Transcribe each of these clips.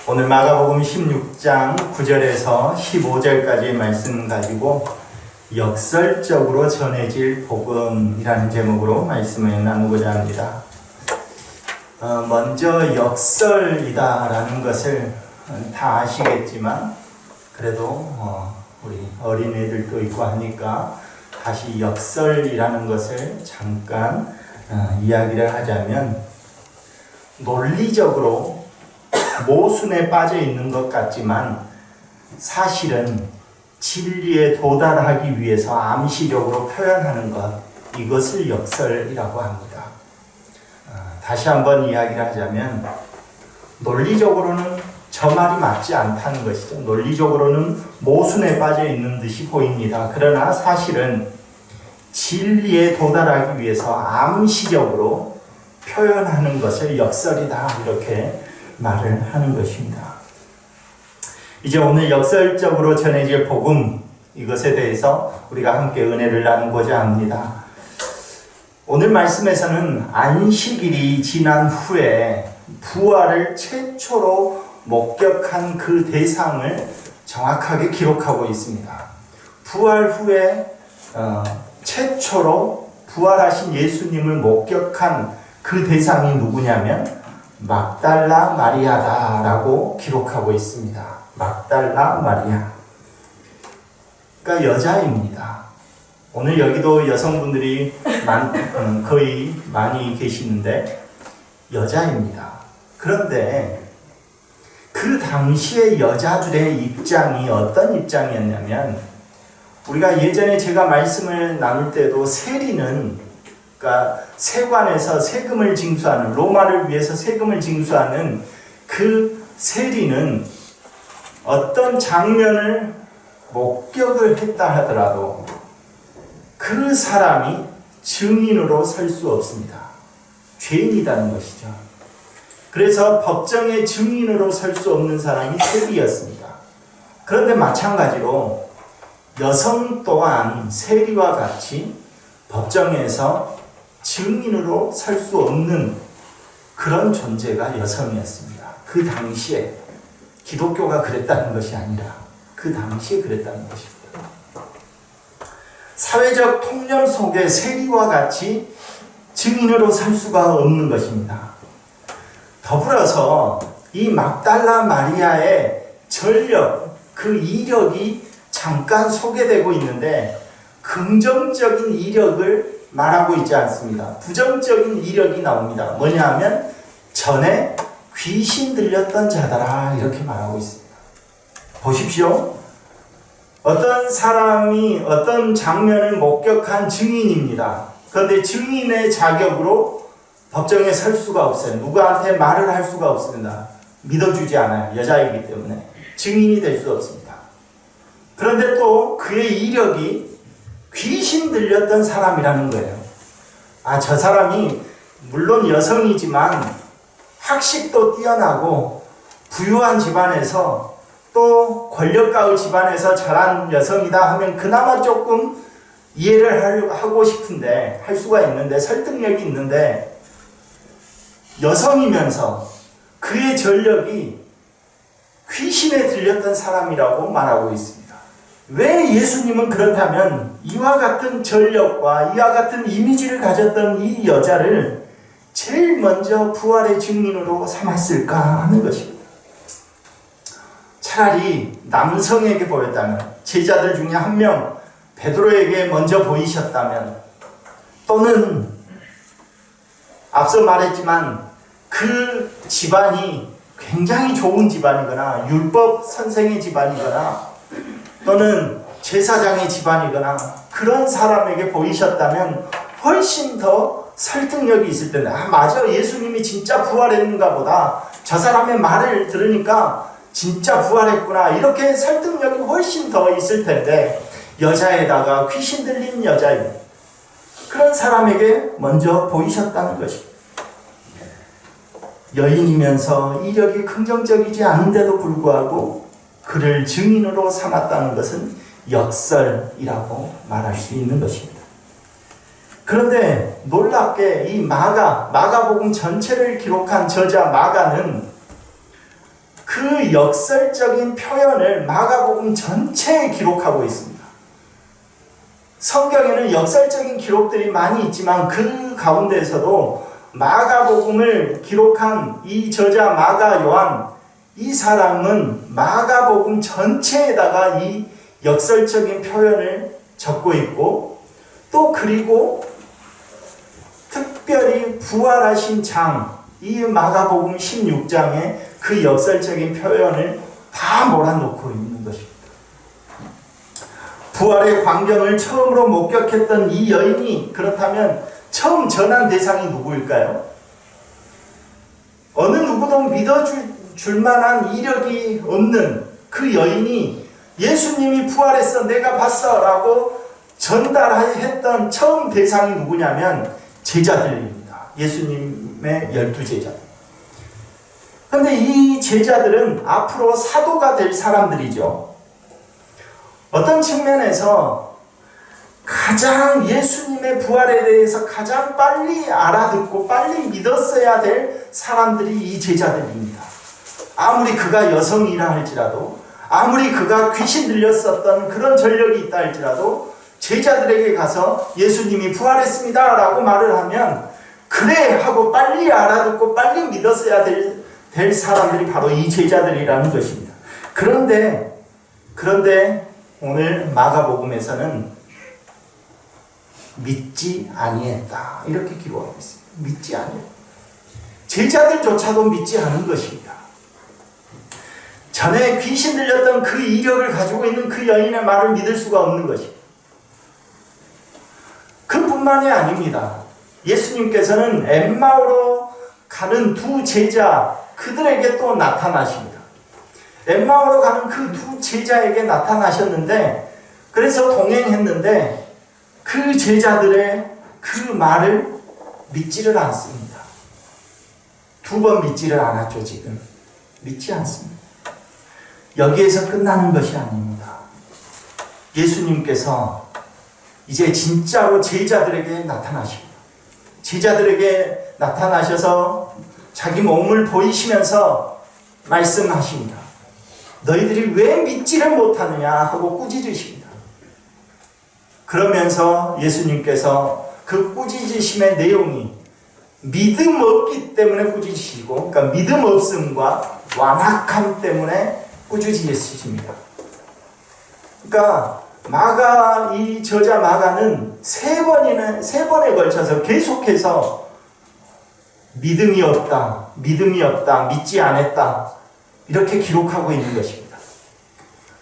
오늘 마가복음 16장 9절에서 15절까지의 말씀 가지고 역설적으로 전해질 복음이라는 제목으로 말씀을 나누고자 합니다. 먼저 역설이다라는 것을 다 아시겠지만 그래도 우리 어린애들도 있고 하니까 다시 역설이라는 것을 잠깐 이야기를 하자면, 논리적으로 모순에 빠져 있는 것 같지만 사실은 진리에 도달하기 위해서 암시적으로 표현하는 것, 이것을 역설이라고 합니다. 다시 한번 이야기를 하자면, 논리적으로는 저 말이 맞지 않다는 것이죠. 논리적으로는 모순에 빠져 있는 듯이 보입니다. 그러나 사실은 진리에 도달하기 위해서 암시적으로 표현하는 것을 역설이다, 이렇게 말을 하는 것입니다. 이제 오늘 역설적으로 전해질 복음, 이것에 대해서 우리가 함께 은혜를 나누고자 합니다. 오늘 말씀에서는 안식일이 지난 후에 부활을 최초로 목격한 그 대상을 정확하게 기록하고 있습니다. 부활 후에 최초로 부활하신 예수님을 목격한 그 대상이 누구냐면 막달라 마리아다라고 기록하고 있습니다. 막달라 마리아. 그러니까 여자입니다. 오늘 여기도 여성분들이 거의 많이 계시는데 여자입니다. 그런데 그 당시의 여자들의 입장이 어떤 입장이었냐면, 우리가 예전에 제가 말씀을 나눌 때도 세리는, 그러니까 세관에서 세금을 징수하는, 로마를 위해서 세금을 징수하는 그 세리는 어떤 장면을 목격을 했다 하더라도 그 사람이 증인으로 설 수 없습니다. 죄인이라는 것이죠. 그래서 법정의 증인으로 설 수 없는 사람이 세리였습니다. 그런데 마찬가지로 여성 또한 세리와 같이 법정에서 증인으로 설 수 없는 그런 존재가 여성이었습니다. 그 당시에, 기독교가 그랬다는 것이 아니라 그 당시에 그랬다는 것입니다. 사회적 통념 속에 세리와 같이 증인으로 설 수가 없는 것입니다. 더불어서 이 막달라 마리아의 전력, 그 이력이 잠깐 소개되고 있는데 긍정적인 이력을 말하고 있지 않습니다. 부정적인 이력이 나옵니다. 뭐냐 하면 전에 귀신 들렸던 자다라, 이렇게 말하고 있습니다. 보십시오. 어떤 사람이 어떤 장면을 목격한 증인입니다. 그런데 증인의 자격으로 법정에 설 수가 없어요. 누구한테 말을 할 수가 없습니다. 믿어주지 않아요. 여자이기 때문에 증인이 될 수 없습니다. 그런데 또 그의 이력이 귀신 들렸던 사람이라는 거예요. 저 사람이 물론 여성이지만 학식도 뛰어나고 부유한 집안에서 또 권력가의 집안에서 자란 여성이다 하면 그나마 조금 이해를 하고 싶은데, 할 수가 있는데, 설득력이 있는데, 여성이면서 그의 전력이 귀신에 들렸던 사람이라고 말하고 있습니다. 왜 예수님은 그렇다면 이와 같은 전력과 이와 같은 이미지를 가졌던 이 여자를 제일 먼저 부활의 증인으로 삼았을까 하는 것입니다. 차라리 남성에게 보였다면, 제자들 중에 한 명 베드로에게 먼저 보이셨다면, 또는 앞서 말했지만 그 집안이 굉장히 좋은 집안이거나 율법 선생의 집안이거나 또는 제사장의 집안이거나 그런 사람에게 보이셨다면 훨씬 더 설득력이 있을 텐데, 맞아, 예수님이 진짜 부활했는가 보다, 저 사람의 말을 들으니까 진짜 부활했구나, 이렇게 설득력이 훨씬 더 있을 텐데, 여자에다가 귀신 들린 여자입니다. 그런 사람에게 먼저 보이셨다는 것입니다. 여인이면서 이력이 긍정적이지 않은데도 불구하고 그를 증인으로 삼았다는 것은 역설이라고 말할 수 있는 것입니다. 그런데 놀랍게 이 마가복음 전체를 기록한 저자 마가는 그 역설적인 표현을 마가복음 전체에 기록하고 있습니다. 성경에는 역설적인 기록들이 많이 있지만 그 가운데에서도 마가복음을 기록한 이 저자 마가 요한, 이 사람은 마가복음 전체에다가 이 역설적인 표현을 적고 있고, 또 그리고 특별히 부활하신 장, 이 마가복음 16장에 그 역설적인 표현을 다 몰아놓고 있는 것입니다. 부활의 광경을 처음으로 목격했던 이 여인이 그렇다면 처음 전한 대상이 누구일까요? 어느 누구도 믿어줄 만한 이력이 없는 그 여인이 예수님이 부활했어, 내가 봤어 라고 전달했던 처음 대상이 누구냐면 제자들입니다. 예수님의 12제자들. 그런데 이 제자들은 앞으로 사도가 될 사람들이죠. 어떤 측면에서 가장 예수님의 부활에 대해서 가장 빨리 알아듣고 빨리 믿었어야 될 사람들이 이 제자들입니다. 아무리 그가 여성이라 할지라도, 아무리 그가 귀신 들렸었던 그런 전력이 있다 할지라도 제자들에게 가서 예수님이 부활했습니다 라고 말을 하면 그래 하고 빨리 알아듣고 빨리 믿었어야 될 사람들이 바로 이 제자들이라는 것입니다. 그런데 오늘 마가복음에서는 믿지 아니했다 이렇게 기록하고 있습니다. 믿지 아니했다. 제자들조차도 믿지 않은 것입니다. 전에 귀신 들렸던 그 이력을 가지고 있는 그 여인의 말을 믿을 수가 없는 것입니다. 그뿐만이 아닙니다. 예수님께서는 엠마오로 가는 두 제자 그들에게 또 나타나십니다. 엠마오로 가는 그 두 제자에게 나타나셨는데, 그래서 동행했는데 그 제자들의 그 말을 믿지를 않습니다. 두 번 믿지를 않았죠. 지금 믿지 않습니다. 여기에서 끝나는 것이 아닙니다. 예수님께서 이제 진짜로 제자들에게 나타나십니다. 제자들에게 나타나셔서 자기 몸을 보이시면서 말씀하십니다. 너희들이 왜 믿지를 못하느냐 하고 꾸짖으십니다. 그러면서 예수님께서 그 꾸짖으심의 내용이 믿음 없기 때문에 꾸짖으시고, 그러니까 믿음 없음과 완악함 때문에 꾸짖으십니다. 그러니까 이 저자 마가는 세 번에 걸쳐서 계속해서 믿음이 없다, 믿지 않았다 이렇게 기록하고 있는 것입니다.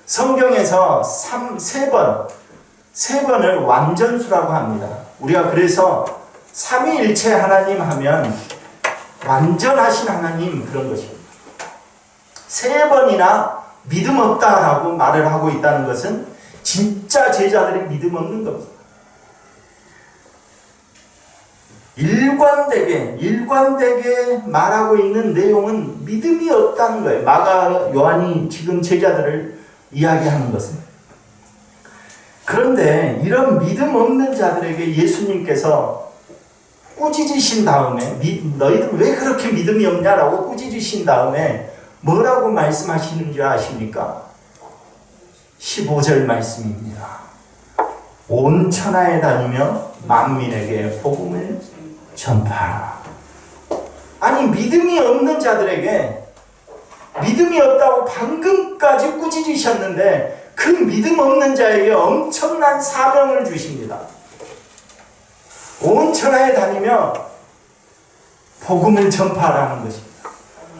성경에서 세 번을 완전수라고 합니다. 우리가 그래서 삼위일체 하나님 하면 완전하신 하나님 그런 것입니다. 세 번이나 믿음 없다라고 말을 하고 있다는 것은 진짜 제자들이 믿음 없는 겁니다. 일관되게 말하고 있는 내용은 믿음이 없다는 거예요. 마가 요한이 지금 제자들을 이야기하는 것은. 그런데 이런 믿음 없는 자들에게 예수님께서 꾸짖으신 다음에 너희들 왜 그렇게 믿음이 없냐라고 꾸짖으신 다음에 뭐라고 말씀하시는 줄 아십니까? 15절 말씀입니다. 온 천하에 다니며 만민에게 복음을 전파하라. 아니, 믿음이 없는 자들에게 믿음이 없다고 방금까지 꾸짖으셨는데 그 믿음 없는 자에게 엄청난 사명을 주십니다. 온 천하에 다니며 복음을 전파하라는 것입니다.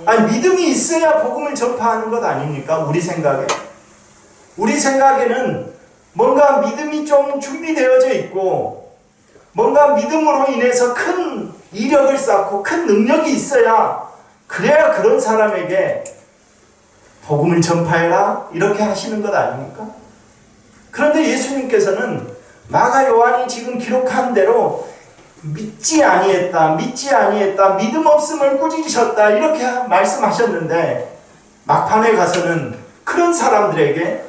아니, 믿음이 있어야 복음을 전파하는 것 아닙니까? 우리 생각에는 뭔가 믿음이 좀 준비되어져 있고 뭔가 믿음으로 인해서 큰 이력을 쌓고 큰 능력이 있어야 그래야 그런 사람에게 복음을 전파해라 이렇게 하시는 것 아닙니까? 그런데 예수님께서는 마가 요한이 지금 기록한 대로 믿지 아니했다, 믿음 없음을 꾸짖으셨다 이렇게 말씀하셨는데 막판에 가서는 그런 사람들에게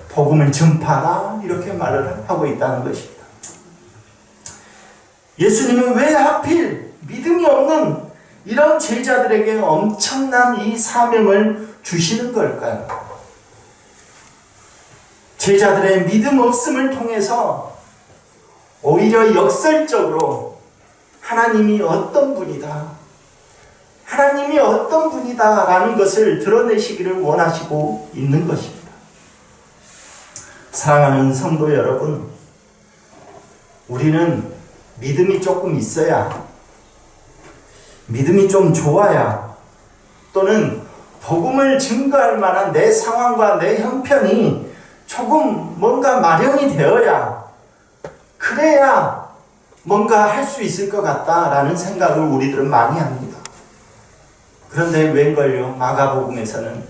복음을 전파하라 이렇게 말을 하고 있다는 것입니다. 예수님은 왜 하필 믿음이 없는 이런 제자들에게 엄청난 이 사명을 주시는 걸까요? 제자들의 믿음 없음을 통해서 오히려 역설적으로 하나님이 어떤 분이다, 하나님이 어떤 분이다 라는 것을 드러내시기를 원하시고 있는 것입니다. 사랑하는 성도 여러분, 우리는 믿음이 조금 있어야, 믿음이 좀 좋아야, 또는 복음을 증거할 만한 내 상황과 내 형편이 조금 뭔가 마련이 되어야, 그래야 뭔가 할 수 있을 것 같다라는 생각을 우리들은 많이 합니다. 그런데 웬걸요, 마가복음에서는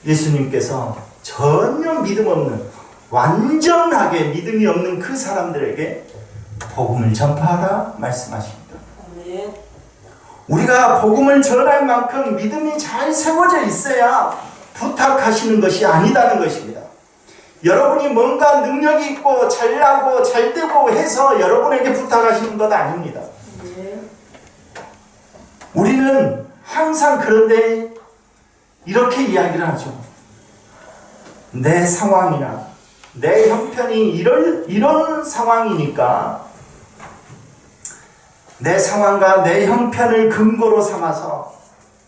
예수님께서 전혀 믿음 없는, 완전하게 믿음이 없는 그 사람들에게 복음을 전파하라 말씀하십니다. 우리가 복음을 전할 만큼 믿음이 잘 세워져 있어야 부탁하시는 것이 아니다는 것입니다. 여러분이 뭔가 능력이 있고 잘나고 잘되고 해서 여러분에게 부탁하시는 것 아닙니다. 우리는 항상 그런데 이렇게 이야기를 하죠. 내 상황이나 내 형편이 이런 상황이니까 내 상황과 내 형편을 근거로 삼아서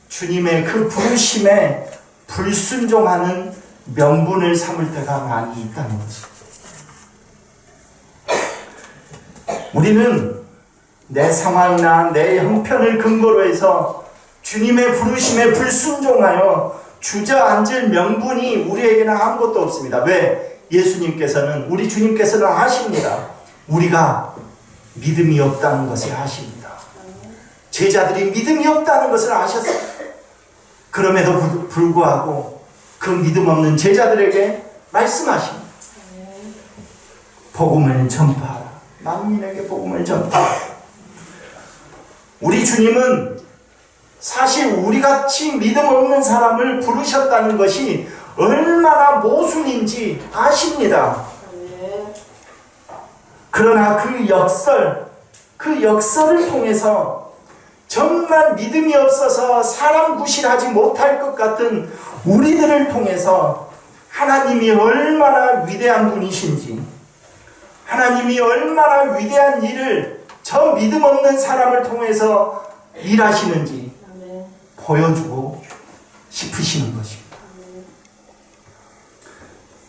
주님의 그 부르심에 불순종하는 명분을 삼을 때가 많이 있다는 거죠. 우리는 내 상황이나 내 형편을 근거로 해서 주님의 부르심에 불순종하여 주저앉을 명분이 우리에게는 아무것도 없습니다. 왜? 예수님께서는, 우리 주님께서는 아십니다. 우리가 믿음이 없다는 것을 아십니다. 제자들이 믿음이 없다는 것을 아셨어요. 그럼에도 불구하고 그 믿음 없는 제자들에게 말씀하십니다. 복음을 전파하라. 만민에게 복음을 전파하라. 우리 주님은 사실 우리같이 믿음 없는 사람을 부르셨다는 것이 얼마나 모순인지 아십니다. 그러나 그 역설을 통해서 정말 믿음이 없어서 사람 구실하지 못할 것 같은 우리들을 통해서 하나님이 얼마나 위대한 분이신지, 하나님이 얼마나 위대한 일을 저 믿음 없는 사람을 통해서 일하시는지 보여주고 싶으시는 것입니다.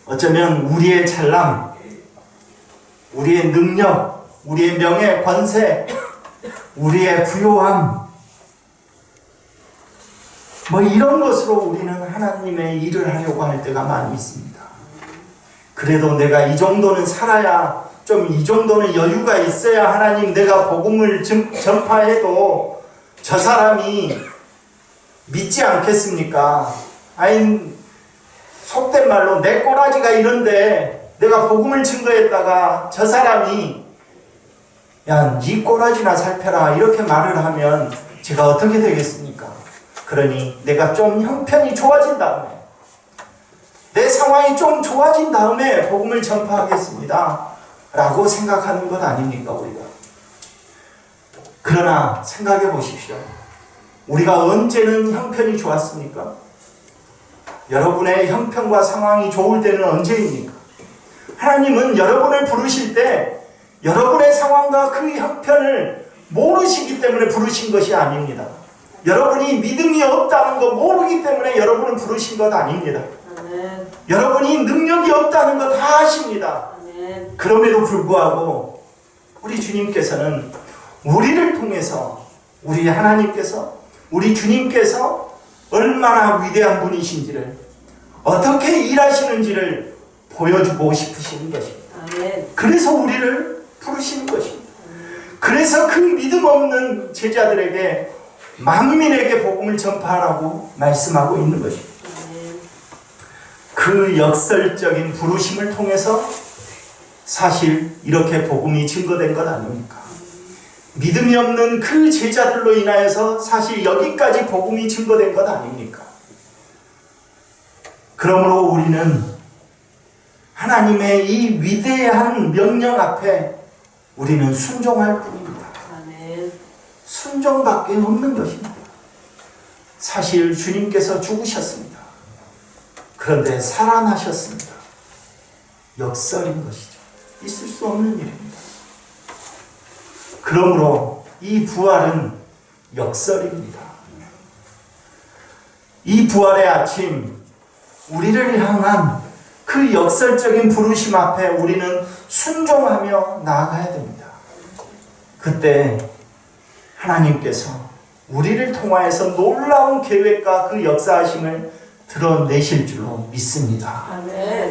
어쩌면 우리의 잘남, 우리의 능력, 우리의 명예, 권세, 우리의 부요함, 이런 것으로 우리는 하나님의 일을 하려고 할 때가 많이 있습니다. 그래도 내가 이 정도는 살아야, 좀 이 정도는 여유가 있어야 하나님 내가 복음을 전파해도 저 사람이 믿지 않겠습니까? 아니, 속된 말로 내 꼬라지가 이런데 내가 복음을 증거했다가 저 사람이 야, 네 꼬라지나 살펴라 이렇게 말을 하면 제가 어떻게 되겠습니까? 그러니 내가 좀 형편이 좋아진 다음에, 내 상황이 좀 좋아진 다음에 복음을 전파하겠습니다 라고 생각하는 것 아닙니까, 우리가? 그러나 생각해 보십시오. 우리가 언제는 형편이 좋았습니까? 여러분의 형편과 상황이 좋을 때는 언제입니까? 하나님은 여러분을 부르실 때 여러분의 상황과 그 형편을 모르시기 때문에 부르신 것이 아닙니다. 여러분이 믿음이 없다는 거 모르기 때문에 여러분을 부르신 것 아닙니다. 아멘. 여러분이 능력이 없다는 거 다 아십니다. 아멘. 그럼에도 불구하고 우리 주님께서는 우리를 통해서, 우리 하나님께서, 우리 주님께서 얼마나 위대한 분이신지를, 어떻게 일하시는지를 보여주고 싶으신 것입니다. 아멘. 그래서 우리를 부르시는 것입니다. 그래서 그 믿음 없는 제자들에게, 만민에게 복음을 전파하라고 말씀하고 있는 것입니다. 그 역설적인 부르심을 통해서 사실 이렇게 복음이 증거된 것 아닙니까? 믿음이 없는 그 제자들로 인하여서 사실 여기까지 복음이 증거된 것 아닙니까? 그러므로 우리는 하나님의 이 위대한 명령 앞에 우리는 순종할 뿐입니다. 순종밖에 없는 것입니다. 사실 주님께서 죽으셨습니다. 그런데 살아나셨습니다. 역설인 것이죠. 있을 수 없는 일입니다. 그러므로 이 부활은 역설입니다. 이 부활의 아침, 우리를 향한 그 역설적인 부르심 앞에 우리는 순종하며 나아가야 됩니다. 그때 하나님께서 우리를 통하여서 놀라운 계획과 그 역사하심을 드러내실 줄로 믿습니다. 아멘.